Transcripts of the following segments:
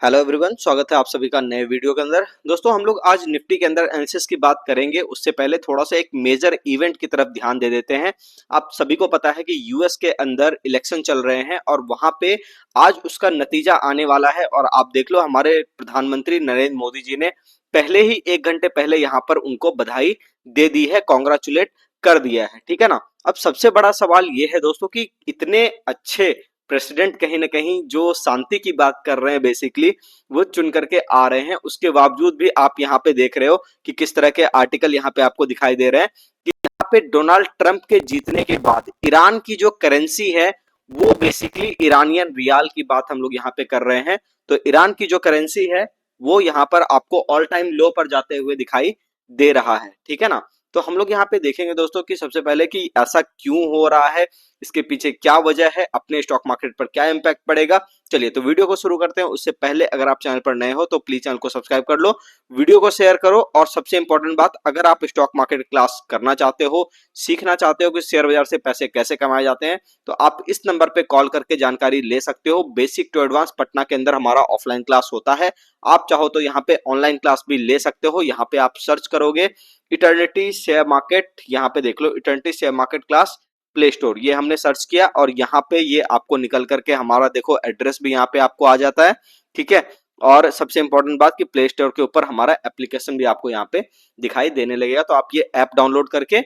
Hello everyone, स्वागत है आप सभी का नए वीडियो के अंदर। दोस्तों, हम लोग आज निफ्टी के अंदर एनालिसिस की बात करेंगे। उससे पहले थोड़ा सा एक मेजर इवेंट की तरफ ध्यान दे देते हैं। आप सभी को पता है कि यूएस के अंदर इलेक्शन चल रहे हैं और वहां पे आज उसका नतीजा आने वाला है। और आप देख लो, हमारे प्रधानमंत्री नरेंद्र मोदी जी ने पहले ही 1 घंटे पहले यहाँ पर उनको बधाई दे दी है, कॉन्ग्रेचुलेट कर दिया है। ठीक है ना। अब सबसे बड़ा सवाल ये है दोस्तों कि इतने अच्छे प्रेसिडेंट कहीं ना कहीं जो शांति की बात कर रहे हैं, बेसिकली वो चुन करके आ रहे हैं, उसके बावजूद भी आप यहाँ पे देख रहे हो कि किस तरह के आर्टिकल यहाँ पे आपको दिखाई दे रहे हैं कि यहाँ पे डोनाल्ड ट्रंप के जीतने के बाद ईरान की जो करेंसी है वो बेसिकली ईरानियन रियाल की बात हम लोग यहाँ पे कर रहे हैं। तो ईरान की जो करेंसी है वो यहाँ पर आपको ऑल टाइम लो पर जाते हुए दिखाई दे रहा है। ठीक है ना। तो हम लोग यहाँ पे देखेंगे दोस्तों कि सबसे पहले कि ऐसा क्यों हो रहा है, इसके पीछे क्या वजह है, अपने स्टॉक मार्केट पर क्या इंपैक्ट पड़ेगा। चलिए तो वीडियो को शुरू करते हैं। उससे पहले अगर आप चैनल पर नए हो तो प्लीज चैनल को सब्सक्राइब कर लो, वीडियो को शेयर करो। और सबसे इंपॉर्टेंट बात, अगर आप स्टॉक मार्केट क्लास करना चाहते हो, सीखना चाहते हो कि शेयर बाजार से पैसे कैसे कमाए जाते हैं, तो आप इस नंबर पे कॉल करके जानकारी ले सकते हो। बेसिक टू एडवांस पटना के अंदर हमारा ऑफलाइन क्लास होता है। आप चाहो तो यहाँ पे ऑनलाइन क्लास भी ले सकते हो। यहाँ पे आप सर्च करोगे इटर्निटी शेयर मार्केट, यहाँ पे देख लो eternity share market class play store, ये हमने सर्च किया और यहाँ पे ये आपको निकल करके हमारा देखो एड्रेस भी यहाँ पे आपको आ जाता है। ठीक है। और सबसे इंपॉर्टेंट बात कि प्ले स्टोर के ऊपर हमारा एप्लीकेशन भी आपको यहाँ पे दिखाई देने लगेगा। तो आप ये ऐप डाउनलोड करके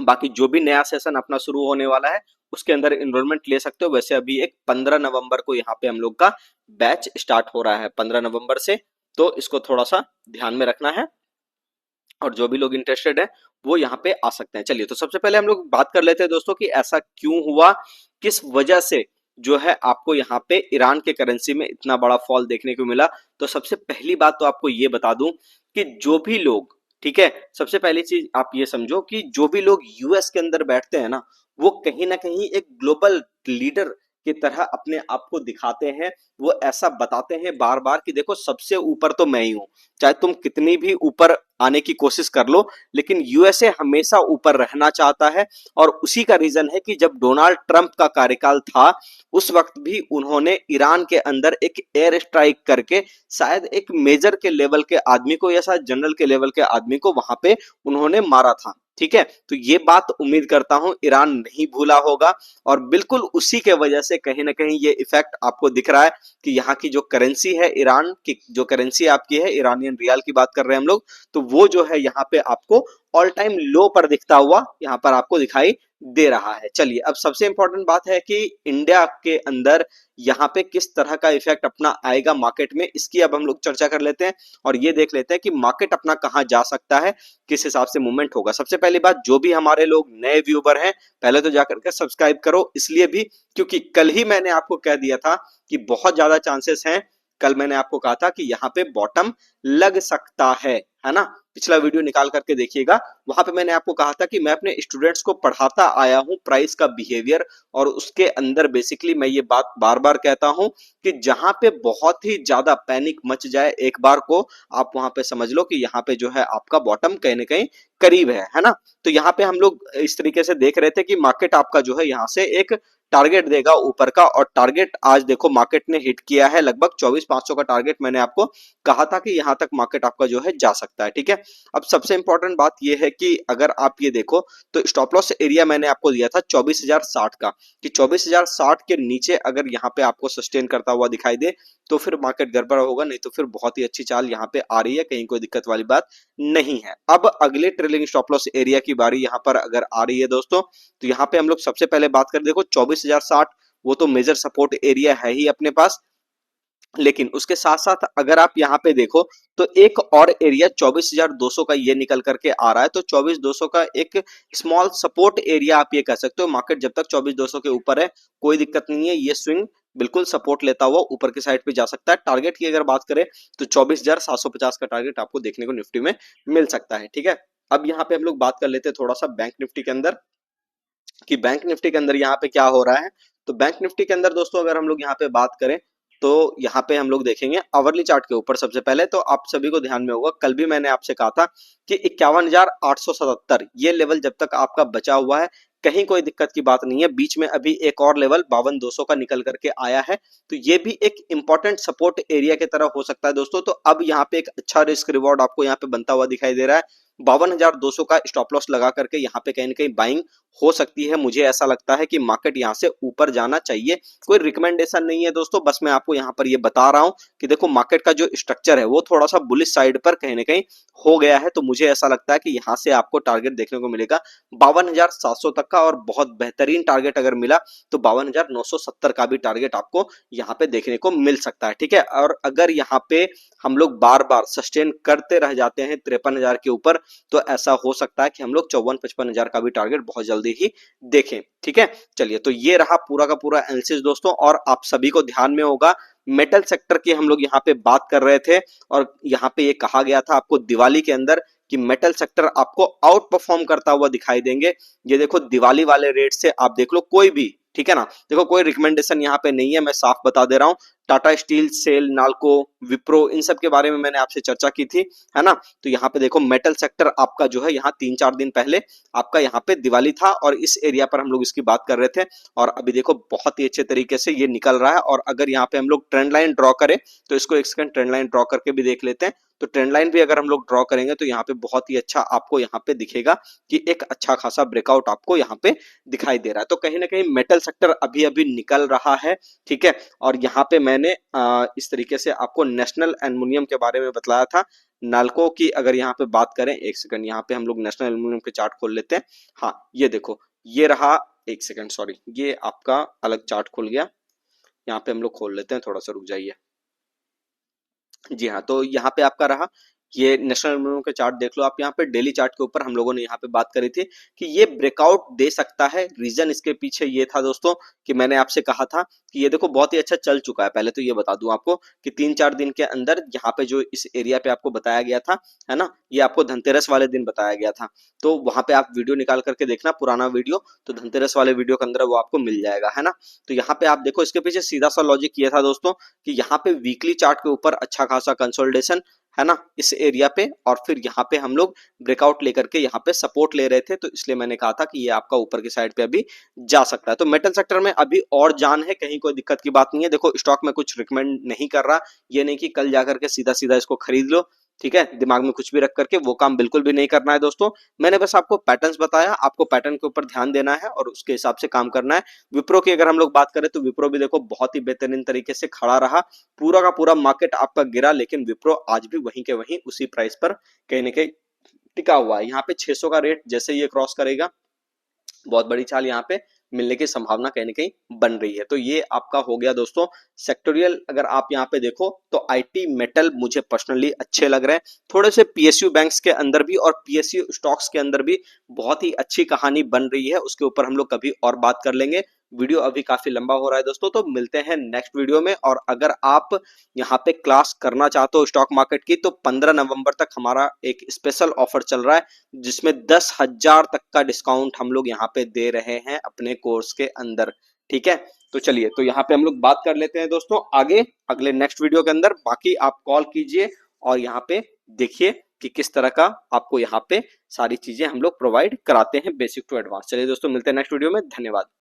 बाकी जो भी नया सेशन अपना शुरू होने वाला है उसके अंदर इनरोलमेंट ले सकते हो। वैसे अभी एक 15 नवंबर को यहाँ पे हम लोग का बैच स्टार्ट हो रहा है, 15 नवंबर से। तो इसको थोड़ा सा ध्यान में रखना है और जो भी लोग इंटरेस्टेड है वो यहाँ पे आ सकते हैं। चलिए तो सबसे पहले हम लोग बात कर लेते हैं दोस्तों कि ऐसा क्यों हुआ, किस वजह से जो है आपको यहाँ पे ईरान के करेंसी में इतना बड़ा फॉल देखने को मिला। तो सबसे पहली बात तो आपको ये बता दूं कि जो भी लोग, ठीक है, सबसे पहली चीज आप ये समझो कि जो भी लोग यूएस के अंदर बैठते हैं ना, वो कहीं ना कहीं एक ग्लोबल लीडर की तरह अपने आप को दिखाते हैं। वो ऐसा बताते हैं बार बार कि देखो सबसे ऊपर तो मैं ही हूं। चाहे तुम कितनी भी ऊपर आने की कोशिश कर लो, लेकिन यूएसए हमेशा ऊपर रहना चाहता है। और उसी का रीजन है कि जब डोनाल्ड ट्रंप का कार्यकाल था उस वक्त भी उन्होंने ईरान के अंदर एक एयर स्ट्राइक करके शायद एक मेजर के लेवल के आदमी को या शायद जनरल के लेवल के आदमी को वहां पे उन्होंने मारा था। ठीक है। तो ये बात उम्मीद करता हूं ईरान नहीं भूला होगा। और बिल्कुल उसी के वजह से कहीं ना कहीं ये इफेक्ट आपको दिख रहा है कि यहाँ की जो करेंसी है, ईरान की जो करेंसी आपकी है, ईरानियन रियाल की बात कर रहे हैं हम लोग, तो वो जो है यहाँ पे आपको ऑल टाइम लो पर दिखता हुआ यहाँ पर आपको दिखाई दे रहा है। चलिए अब सबसे इंपॉर्टेंट बात है कि इंडिया के अंदर यहाँ पे किस तरह का इफेक्ट अपना आएगा मार्केट में, इसकी अब हम लोग चर्चा कर लेते हैं और ये देख लेते हैं कि मार्केट अपना कहाँ जा सकता है, किस हिसाब से मूवमेंट होगा। सबसे पहली बात, जो भी हमारे लोग नए व्यूवर हैं पहले तो जाकर के सब्सक्राइब करो, इसलिए भी क्योंकि कल ही मैंने आपको कह दिया था कि बहुत ज्यादा चांसेस हैं, कल मैंने आपको कहा था कि यहाँ पे बॉटम लग सकता है ना। पिछला वीडियो निकाल करके देखिएगा, वहां पे मैंने आपको कहा था कि मैं अपने स्टूडेंट्स को पढ़ाता आया हूं प्राइस का बिहेवियर, और उसके अंदर बेसिकली मैं ये बात बार बार कहता हूं कि जहां पे बहुत ही ज्यादा पैनिक मच जाए एक बार को, आप वहां पे समझ लो कि यहाँ पे जो है आपका बॉटम कहीं ना कहीं करीब है ना। तो यहाँ पे हम लोग इस तरीके से देख रहे थे कि मार्केट आपका जो है यहाँ से एक टारगेट देगा ऊपर का, और टारगेट आज देखो मार्केट ने हिट किया है, लगभग 24,500 का टारगेट मैंने आपको कहा था कि यहां तक मार्केट आपका जो है जा सकता है। ठीक है। अब सबसे इंपॉर्टेंट बात यह है कि अगर आप ये देखो तो स्टॉप लॉस एरिया मैंने आपको दिया था 24,060 का, कि 24,060 के नीचे अगर यहाँ पे आपको सस्टेन करता हुआ दिखाई दे तो फिर मार्केट गड़बड़ होगा, नहीं तो फिर बहुत ही अच्छी चाल यहाँ पे आ रही है, कहीं कोई दिक्कत वाली बात नहीं है। अब अगले ट्रेलिंग स्टॉप लॉस एरिया की बारी यहाँ पर अगर आ रही है दोस्तों, तो यहाँ पे हम लोग सबसे पहले बात करें, देखो 24,060 वो तो मेजर सपोर्ट एरिया है ही अपने पास, लेकिन उसके साथ साथ अगर आप यहाँ पे देखो तो एक और एरिया 24,200 का ये निकल करके आ रहा है। तो 24,200 का एक स्मॉल सपोर्ट एरिया आप ये कह सकते हो। मार्केट जब तक 24,200 के ऊपर है कोई दिक्कत नहीं है, ये स्विंग बिल्कुल सपोर्ट लेता हुआ ऊपर की साइड पे जा सकता है। टारगेट की अगर बात करें तो 24,750 का टारगेट आपको देखने को निफ्टी में मिल सकता है। ठीक है। अब यहाँ पे हम लोग बात कर लेते हैं थोड़ा सा बैंक निफ्टी के अंदर, कि बैंक निफ्टी के अंदर यहाँ पे क्या हो रहा है। तो बैंक निफ्टी के अंदर दोस्तों अगर हम लोग यहाँ पे बात करें तो यहाँ पे हम लोग देखेंगे आवरली चार्ट के ऊपर। सबसे पहले तो आप सभी को ध्यान में होगा, कल भी मैंने आपसे कहा था कि 51,877 ये लेवल जब तक आपका बचा हुआ है, कहीं कोई दिक्कत की बात नहीं है। बीच में अभी एक और लेवल 52,200 का निकल करके आया है, तो ये भी एक इंपॉर्टेंट सपोर्ट एरिया की तरह हो सकता है दोस्तों। तो अब यहाँ पे एक अच्छा रिस्क रिवॉर्ड आपको यहाँ पे बनता हुआ दिखाई दे रहा है। 52,200 का स्टॉप लॉस लगा करके यहाँ पे कहीं ना कहीं बाइंग हो सकती है। मुझे ऐसा लगता है कि मार्केट यहाँ से ऊपर जाना चाहिए। कोई रिकमेंडेशन नहीं है दोस्तों, बस मैं आपको यहाँ पर ये बता रहा हूँ कि देखो मार्केट का जो स्ट्रक्चर है वो थोड़ा सा बुलिश साइड पर कहीं ना कहीं हो गया है। तो मुझे ऐसा लगता है कि यहाँ से आपको टारगेट देखने को मिलेगा 52,700 तक का, और बहुत बेहतरीन टारगेट अगर मिला तो 52,970 का भी टारगेट आपको यहाँ पे देखने को मिल सकता है। ठीक है, और अगर यहाँ पे हम लोग बार बार सस्टेन करते रह जाते हैं 53,000 के ऊपर, तो ऐसा हो सकता है कि हम लोग 54-55,000 का भी टारगेट बहुत जल्दी ही देखें। ठीक है, चलिए, तो ये रहा पूरा का पूरा एनालिसिस दोस्तों। और आप सभी को ध्यान में होगा मेटल सेक्टर की हम लोग यहाँ पे बात कर रहे थे, और यहाँ पे ये कहा गया था आपको दिवाली के अंदर कि मेटल सेक्टर आपको आउट परफॉर्म करता हुआ दिखाई देंगे। ये देखो दिवाली वाले रेट से आप देख लो कोई भी, ठीक है ना, देखो कोई रिकमेंडेशन यहाँ पे नहीं है, मैं साफ बता दे रहा हूँ। टाटा स्टील, सेल, नाल्को, विप्रो, इन सब के बारे में मैंने आपसे चर्चा की थी, है ना। तो यहाँ पे देखो मेटल सेक्टर आपका जो है यहाँ 3-4 दिन पहले आपका यहाँ पे दिवाली था, और इस एरिया पर हम लोग इसकी बात कर रहे थे, और अभी देखो बहुत ही अच्छे तरीके से ये निकल रहा है। और अगर यहाँ पे हम लोग ट्रेंड लाइन ड्रॉ करें तो इसको एक सेकंड ट्रेंड लाइन ड्रॉ करके भी देख लेते हैं। तो ट्रेंड लाइन भी अगर हम लोग ड्रॉ करेंगे तो यहाँ पे बहुत ही अच्छा आपको यहाँ पे दिखेगा कि एक अच्छा खासा ब्रेकआउट आपको यहाँ पे दिखाई दे रहा है। तो कहीं ना कहीं मेटल सेक्टर अभी अभी निकल रहा है। ठीक है, और यहाँ पे मैंने इस तरीके से आपको नेशनल एल्युमिनियम के बारे में बतलाया था। नाल्को की अगर यहाँ पे बात करें, एक सेकंड यहाँ पे हम लोग नेशनल एल्युमिनियम के चार्ट खोल लेते हैं। हाँ, ये देखो, ये रहा, एक सेकंड सॉरी, ये आपका अलग चार्ट खुल गया, यहाँ पे हम लोग खोल लेते हैं, थोड़ा सा रुक जाइए। जी हाँ, तो यहाँ पे आपका रहा ये नेशनल एल्युमिनियम के चार्ट देख लो आप। यहाँ पे डेली चार्ट के ऊपर हम लोगों ने यहाँ पे बात करी थी कि ये ब्रेकआउट दे सकता है। रीजन इसके पीछे ये था दोस्तों कि मैंने आपसे कहा था कि ये देखो बहुत ही अच्छा चल चुका है। पहले तो ये बता दूं आपको कि 3-4 दिन के अंदर यहाँ पे जो इस एरिया पे आपको बताया गया था, है ना, ये आपको धनतेरस वाले दिन बताया गया था। तो वहां पे आप वीडियो निकाल करके देखना, पुराना वीडियो, तो धनतेरस वाले वीडियो के अंदर वो आपको मिल जाएगा, है ना। तो यहाँ पे आप देखो इसके पीछे सीधा सा लॉजिक ये था दोस्तों कि यहाँ पे वीकली चार्ट के ऊपर अच्छा खासा कंसोलिडेशन, है ना, इस एरिया पे, और फिर यहाँ पे हम लोग ब्रेकआउट लेकर के यहाँ पे सपोर्ट ले रहे थे। तो इसलिए मैंने कहा था कि ये आपका ऊपर की साइड पे अभी जा सकता है। तो मेटल सेक्टर में अभी और जान है, कहीं कोई दिक्कत की बात नहीं है। देखो स्टॉक में कुछ रिकमेंड नहीं कर रहा, ये नहीं कि कल जाकर के सीधा सीधा इसको खरीद लो, ठीक है, दिमाग में कुछ भी रख करके वो काम बिल्कुल भी नहीं करना है दोस्तों। मैंने बस आपको पैटर्न्स बताया, आपको पैटर्न के ऊपर ध्यान देना है और उसके हिसाब से काम करना है। विप्रो की अगर हम लोग बात करें तो विप्रो भी देखो बहुत ही बेहतरीन तरीके से खड़ा रहा। पूरा का पूरा मार्केट आपका गिरा, लेकिन विप्रो आज भी वहीं के वहीं उसी प्राइस पर कहीं ना कहीं टिका हुआ है। यहाँ पे 600 का रेट जैसे ये क्रॉस करेगा, बहुत बड़ी चाल यहाँ पे मिलने की संभावना कहीं ना कहीं बन रही है। तो ये आपका हो गया दोस्तों सेक्टोरियल। अगर आप यहाँ पे देखो तो आईटी मेटल मुझे पर्सनली अच्छे लग रहे हैं। थोड़े से पीएसयू बैंक्स के अंदर भी और पीएसयू स्टॉक्स के अंदर भी बहुत ही अच्छी कहानी बन रही है, उसके ऊपर हम लोग कभी और बात कर लेंगे। वीडियो अभी काफी लंबा हो रहा है दोस्तों, तो मिलते हैं नेक्स्ट वीडियो में। और अगर आप यहाँ पे क्लास करना चाहते हो स्टॉक मार्केट की, तो 15 नवंबर तक हमारा एक स्पेशल ऑफर चल रहा है जिसमें 10,000 तक का डिस्काउंट हम लोग यहाँ पे दे रहे हैं अपने कोर्स के अंदर। ठीक है, तो चलिए, तो यहाँ पे हम लोग बात कर लेते हैं दोस्तों आगे अगले नेक्स्ट वीडियो के अंदर। बाकी आप कॉल कीजिए और यहाँ पे देखिए कि किस तरह का आपको यहाँ पे सारी चीजें हम लोग प्रोवाइड कराते हैं बेसिक टू एडवांस। चलिए दोस्तों, मिलते हैं नेक्स्ट वीडियो में, धन्यवाद।